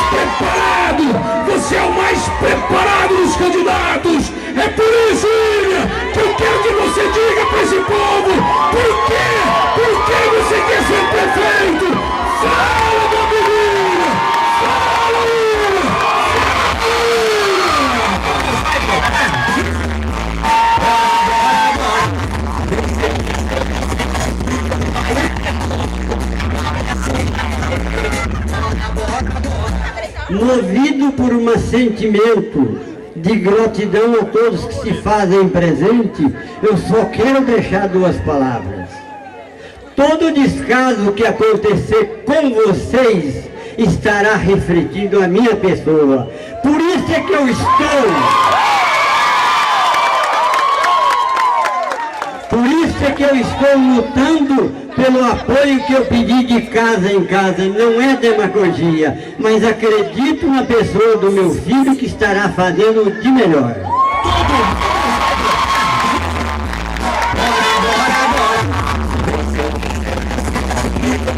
preparado, você é o mais preparado dos candidatos. É por isso, William, que eu quero que você diga para esse povo por que você quer ser prefeito. Fala, meu menino! Fala, William! Movido por um sentimento de gratidão a todos que se fazem presente, eu só quero deixar duas palavras. Todo descaso que acontecer com vocês estará refletindo a minha pessoa. Por isso é que eu estou. Por isso é que eu estou lutando pelo apoio que eu pedi de casa em casa. Não é demagogia, mas acredito na pessoa do meu filho que estará fazendo de melhor.